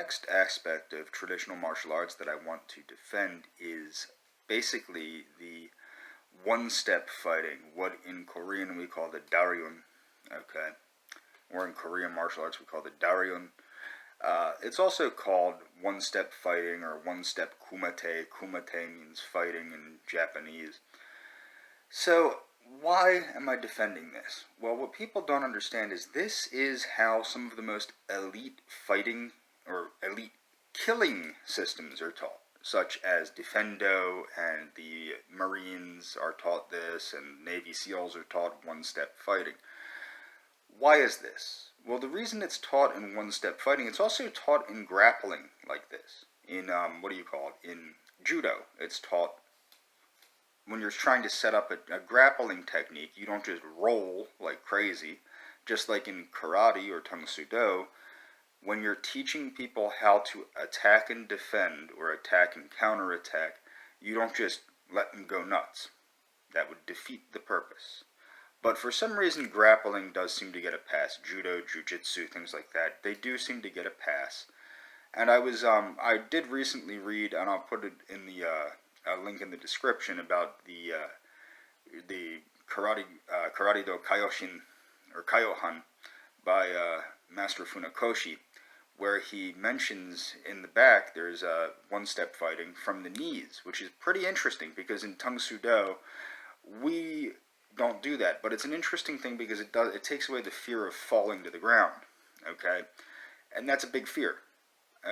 next aspect of traditional martial arts that I want to defend is basically the one-step fighting, what in Korean we call the daryun, okay, or in Korean martial arts we call the daryun. It's also called one-step fighting or one-step kumite. Kumite means fighting in Japanese. So, why am I defending this? Well, what people don't understand is this is how some of the most elite fighting or elite killing systems are taught, such as Defendo and the Marines are taught this, and Navy SEALs are taught one-step fighting. Why is this? Well, the reason it's taught in one-step fighting, it's also taught in grappling like this. In, in judo, it's taught when you're trying to set up a grappling technique. You don't just roll like crazy. Just like in karate or Tang Soo Do, when you're teaching people how to attack and defend, or attack and counterattack, you don't just let them go nuts. That would defeat the purpose. But for some reason, grappling does seem to get a pass. Judo, jiu-jitsu, things like that, they do seem to get a pass. And I did recently read, and I'll put it in the a link in the description, about the Karate do Kaioshin, or Kaiyohan, by Master Funakoshi, where he mentions in the back there's one-step fighting from the knees, which is pretty interesting because in Tang Soo Do we don't do that, but it's an interesting thing because it takes away the fear of falling to the ground, okay, and that's a big fear,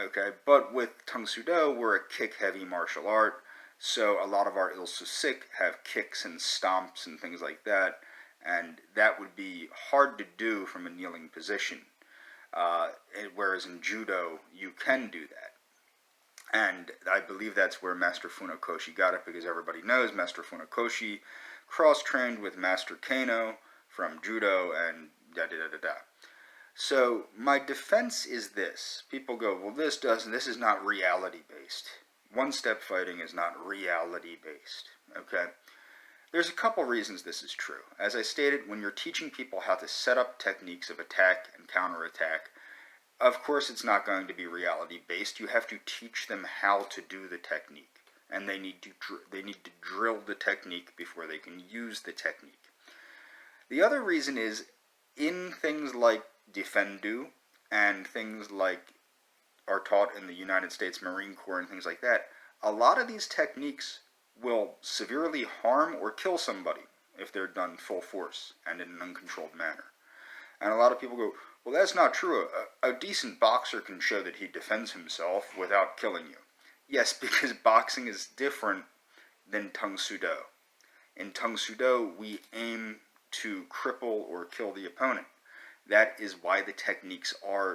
okay. But with Tang Soo Do, we're a kick-heavy martial art, so a lot of our il-soo-sik have kicks and stomps and things like that, and that would be hard to do from a kneeling position. Whereas in judo, you can do that. And I believe that's where Master Funakoshi got it, because everybody knows Master Funakoshi cross-trained with Master Kano from judo and da-da-da-da-da. So my defense is this. People go, well, this is not reality-based. One-step fighting is not reality-based, okay? There's a couple reasons this is true. As I stated, when you're teaching people how to set up techniques of attack and counterattack, of course it's not going to be reality-based. You have to teach them how to do the technique, and they need to drill the technique before they can use the technique. The other reason is, in things like Defendu and things like are taught in the United States Marine Corps and things like that, a lot of these techniques will severely harm or kill somebody if they're done full force and in an uncontrolled manner. And a lot of people go, well, that's not true. A decent boxer can show that he defends himself without killing you. Yes, because boxing is different than Tang Soo Do. In Tang Soo Do, we aim to cripple or kill the opponent. That is why the techniques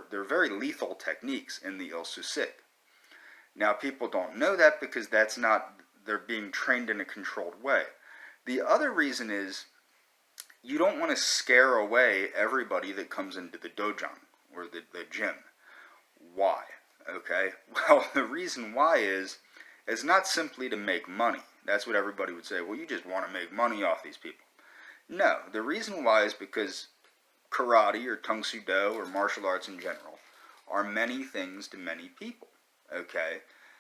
they're very lethal techniques in the il-soo-sik. Now, people don't know that because they're being trained in a controlled way. The other reason is, you don't want to scare away everybody that comes into the dojon, or the gym. Why? Okay? Well, the reason why is not simply to make money. That's what everybody would say. Well, you just want to make money off these people. No, the reason why is because karate, or Tang Soo Do, or martial arts in general, are many things to many people. Okay?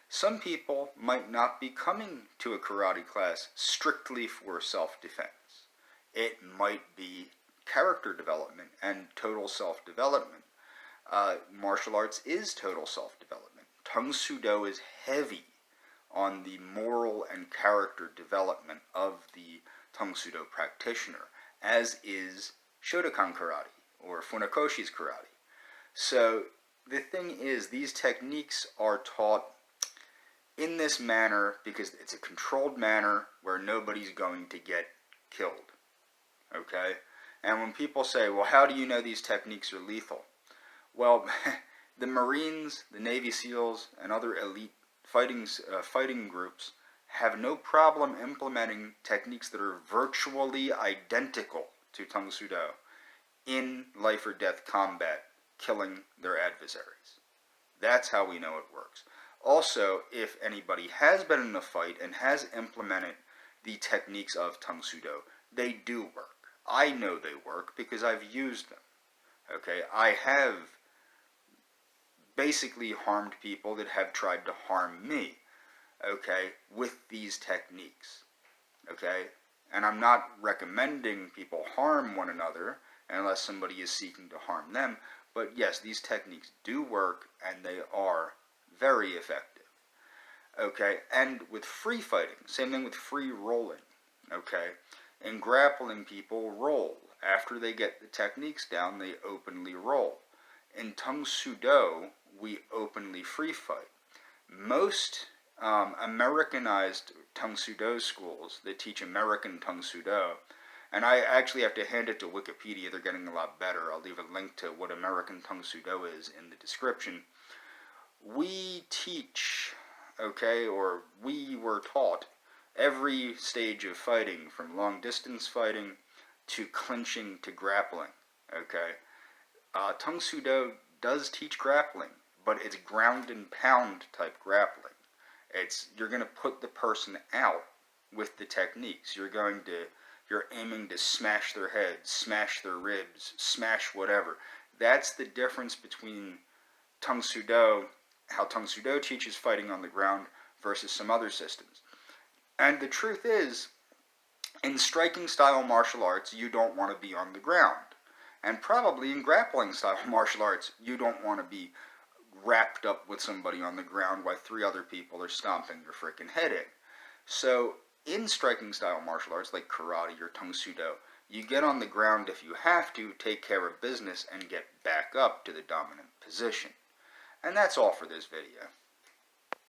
Some people might not be coming to a karate class strictly for self-defense. It might be character development and total self-development. Martial arts is total self-development. Tang Soo Do is heavy on the moral and character development of the Tang Soo Do practitioner, as is Shotokan karate, or Funakoshi's karate. So the thing is, these techniques are taught in this manner because it's a controlled manner where nobody's going to get killed. Okay? And when people say, well, how do you know these techniques are lethal? Well, the Marines, the Navy SEALs, and other elite fighting groups have no problem implementing techniques that are virtually identical to Tang Soo Do in life or death combat, killing their adversaries. That's how we know it works. Also, if anybody has been in a fight and has implemented the techniques of Tang Soo Do, they do work. I know they work because I've used them. Okay, I have basically harmed people that have tried to harm me, okay, with these techniques, okay? And I'm not recommending people harm one another unless somebody is seeking to harm them, but yes, these techniques do work and they are very effective, okay? And with free fighting, same thing with free rolling, okay? In grappling, people roll. After they get the techniques down, they openly roll. In Tang Soo Do, we openly free fight. Most Americanized Tang Soo Do schools that teach American Tang Soo Do, and I actually have to hand it to Wikipedia, they're getting a lot better. I'll leave a link to what American Tang Soo Do is in the description. We teach, okay, or we were taught every stage of fighting, from long distance fighting to clinching to grappling, okay? Tang Soo Do does teach grappling, but it's ground and pound type grappling. You're going to put the person out with the techniques. You're aiming to smash their head, smash their ribs, smash whatever. That's the difference between Tang Soo Do, how Tang Soo Do teaches fighting on the ground versus some other systems. And the truth is, in striking style martial arts, you don't want to be on the ground. And probably in grappling style martial arts, you don't want to be wrapped up with somebody on the ground while 3 other people are stomping your freaking head in. So in striking style martial arts like karate or Tang Soo Do, you get on the ground if you have to, take care of business, and get back up to the dominant position. And that's all for this video.